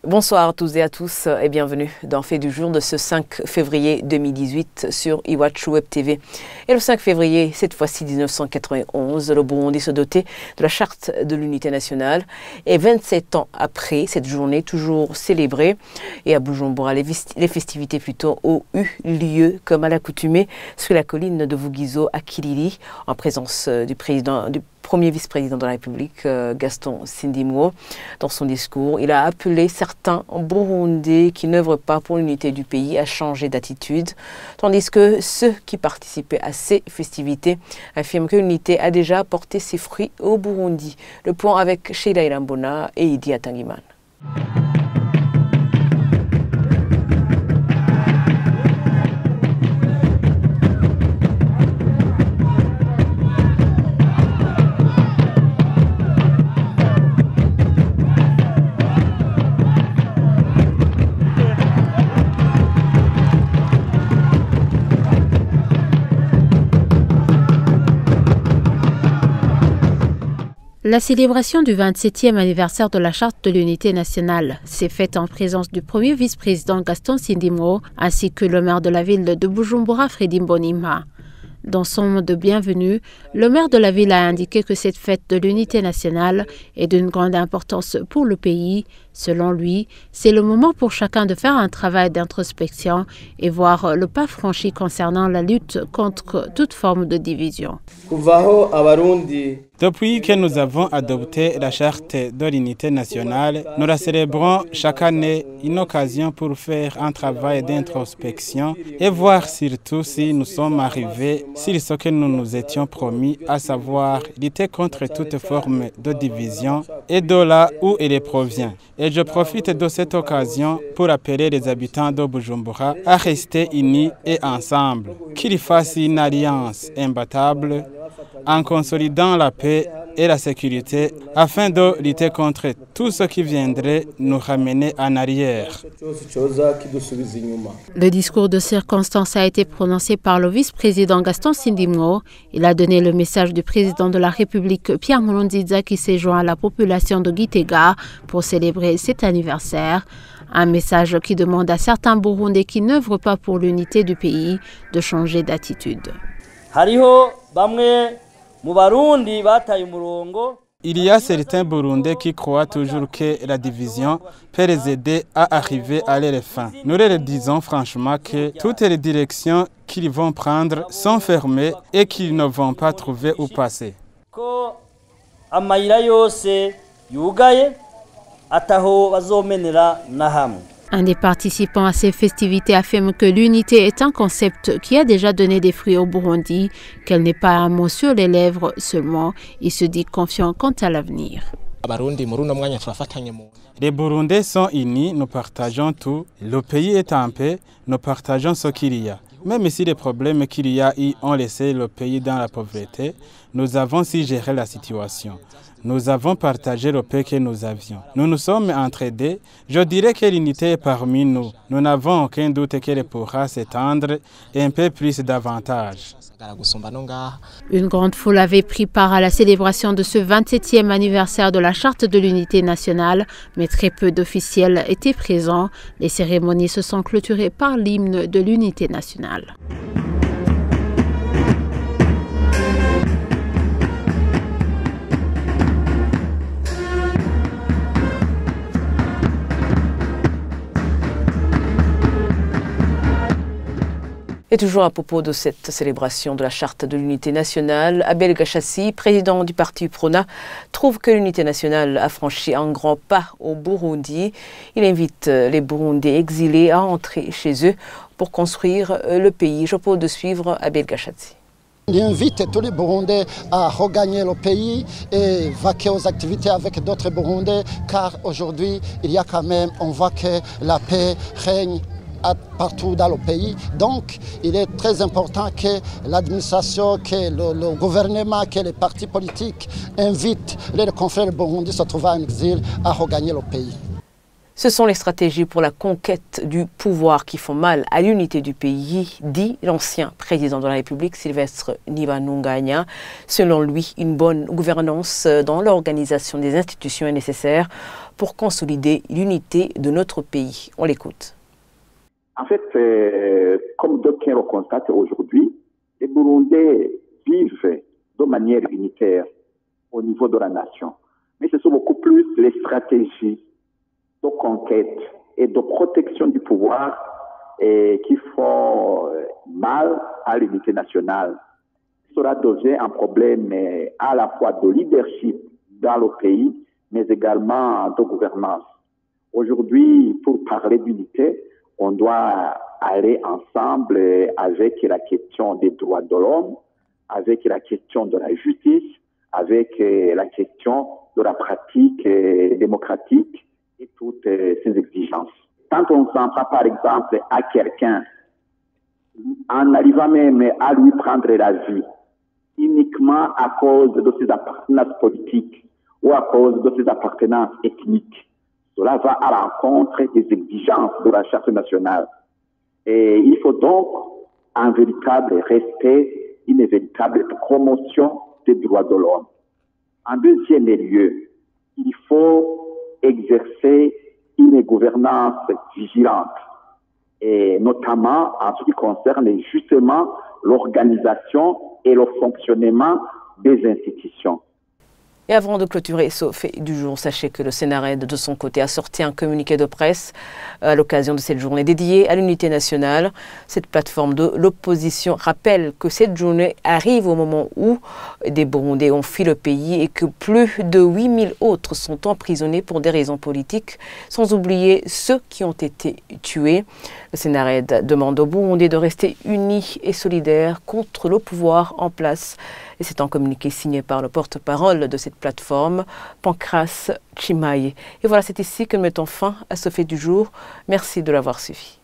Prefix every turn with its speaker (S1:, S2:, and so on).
S1: Bonsoir à tous et à tous et bienvenue dans Fait du jour de ce 5 février 2018 sur Iwachu Web TV. Et le 5 février, cette fois-ci 1991, le Burundi se dotait de la charte de l'unité nationale. Et 27 ans après, cette journée toujours célébrée. Et à Bujumbura, les festivités plutôt ont eu lieu comme à l'accoutumée sur la colline de Vugizo à Kilili, en présence du premier vice-président de la République, Gaston Sindimwo. Dans son discours, il a appelé certains Burundais qui n'œuvrent pas pour l'unité du pays à changer d'attitude, tandis que ceux qui participaient à ces festivités affirment que l'unité a déjà porté ses fruits au Burundi. Le point avec Sheila Irambona et Idi Atangiman.
S2: La célébration du 27e anniversaire de la Charte de l'Unité nationale s'est faite en présence du premier vice-président Gaston Sindimwo ainsi que le maire de la ville de Bujumbura, Fredy Mbonimpa. Dans son mot de bienvenue, le maire de la ville a indiqué que cette fête de l'unité nationale est d'une grande importance pour le pays. Selon lui, c'est le moment pour chacun de faire un travail d'introspection et voir le pas franchi concernant la lutte contre toute forme de division.
S3: Depuis que nous avons adopté la charte de l'unité nationale, nous la célébrons chaque année, une occasion pour faire un travail d'introspection et voir surtout si nous sommes arrivés sur ce que nous nous étions promis, à savoir lutter contre toute forme de division et de là où elle provient. Et je profite de cette occasion pour appeler les habitants de Bujumbura à rester unis et ensemble, qu'ils fassent une alliance imbattable en consolidant la paix et la sécurité afin de lutter contre tout ce qui viendrait nous ramener en arrière.
S2: Le discours de circonstance a été prononcé par le vice-président Gaston Sindimwo. Il a donné le message du président de la République Pierre Nkurunziza qui s'est joint à la population de Gitega pour célébrer cet anniversaire. Un message qui demande à certains Burundais qui n'œuvrent pas pour l'unité du pays de changer d'attitude.
S3: Il y a certains Burundais qui croient toujours que la division peut les aider à arriver à leur fin. Nous leur disons franchement que toutes les directions qu'ils vont prendre sont fermées et qu'ils ne vont pas trouver où passer.
S2: Un des participants à ces festivités affirme que l'unité est un concept qui a déjà donné des fruits au Burundi, qu'elle n'est pas un mot sur les lèvres seulement. Il se dit confiant quant à l'avenir.
S3: Les Burundais sont unis, nous partageons tout. Le pays est en paix, nous partageons ce qu'il y a. Même si les problèmes qu'il y a ont laissé le pays dans la pauvreté, nous avons su gérer la situation. Nous avons partagé le paix que nous avions. Nous nous sommes entraidés. Je dirais que l'unité est parmi nous. Nous n'avons aucun doute qu'elle pourra s'étendre un peu plus davantage.
S2: Une grande foule avait pris part à la célébration de ce 27e anniversaire de la Charte de l'Unité nationale, mais très peu d'officiels étaient présents. Les cérémonies se sont clôturées par l'hymne de l'Unité nationale.
S1: Et toujours à propos de cette célébration de la Charte de l'Unité nationale, Abel Gachassi, président du parti UPRONA, trouve que l'Unité nationale a franchi un grand pas au Burundi. Il invite les Burundais exilés à rentrer chez eux pour construire le pays. Je propose de suivre Abel Gachassi.
S4: Il invite tous les Burundais à regagner le pays et vaquer aux activités avec d'autres Burundais, car aujourd'hui, il y a quand même, on voit que la paix règne partout dans le pays. Donc, il est très important que l'administration, que le gouvernement, que les partis politiques invitent les confrères burundais se trouvant en exil à regagner le pays.
S1: Ce sont les stratégies pour la conquête du pouvoir qui font mal à l'unité du pays, dit l'ancien président de la République, Sylvestre Ntibantunganya. Selon lui, une bonne gouvernance dans l'organisation des institutions est nécessaire pour consolider l'unité de notre pays. On l'écoute.
S5: En fait, comme d'aucuns le constatent aujourd'hui, les Burundais vivent de manière unitaire au niveau de la nation. Mais ce sont beaucoup plus les stratégies de conquête et de protection du pouvoir qui font mal à l'unité nationale. Cela devient un problème à la fois de leadership dans le pays, mais également de gouvernance. Aujourd'hui, pour parler d'unité, on doit aller ensemble avec la question des droits de l'homme, avec la question de la justice, avec la question de la pratique démocratique et toutes ces exigences. Quand on s'en prend par exemple à quelqu'un, en arrivant même à lui prendre la vie, uniquement à cause de ses appartenances politiques ou à cause de ses appartenances ethniques, cela va à l'encontre des exigences de la Charte nationale. Et il faut donc un véritable respect, une véritable promotion des droits de l'homme. En deuxième lieu, il faut exercer une gouvernance vigilante, et notamment en ce qui concerne justement l'organisation et le fonctionnement des institutions.
S1: Et avant de clôturer ce fait du jour, sachez que le Sénarède, de son côté, a sorti un communiqué de presse à l'occasion de cette journée dédiée à l'unité nationale. Cette plateforme de l'opposition rappelle que cette journée arrive au moment où des Burundais ont fui le pays et que plus de 8000 autres sont emprisonnés pour des raisons politiques, sans oublier ceux qui ont été tués. Le Sénarède demande aux Burundais de rester unis et solidaires contre le pouvoir en place. Et c'est un communiqué signé par le porte-parole de cette plateforme, Pancras Chimaye. Et voilà, c'est ici que nous mettons fin à ce fait du jour. Merci de l'avoir suivi.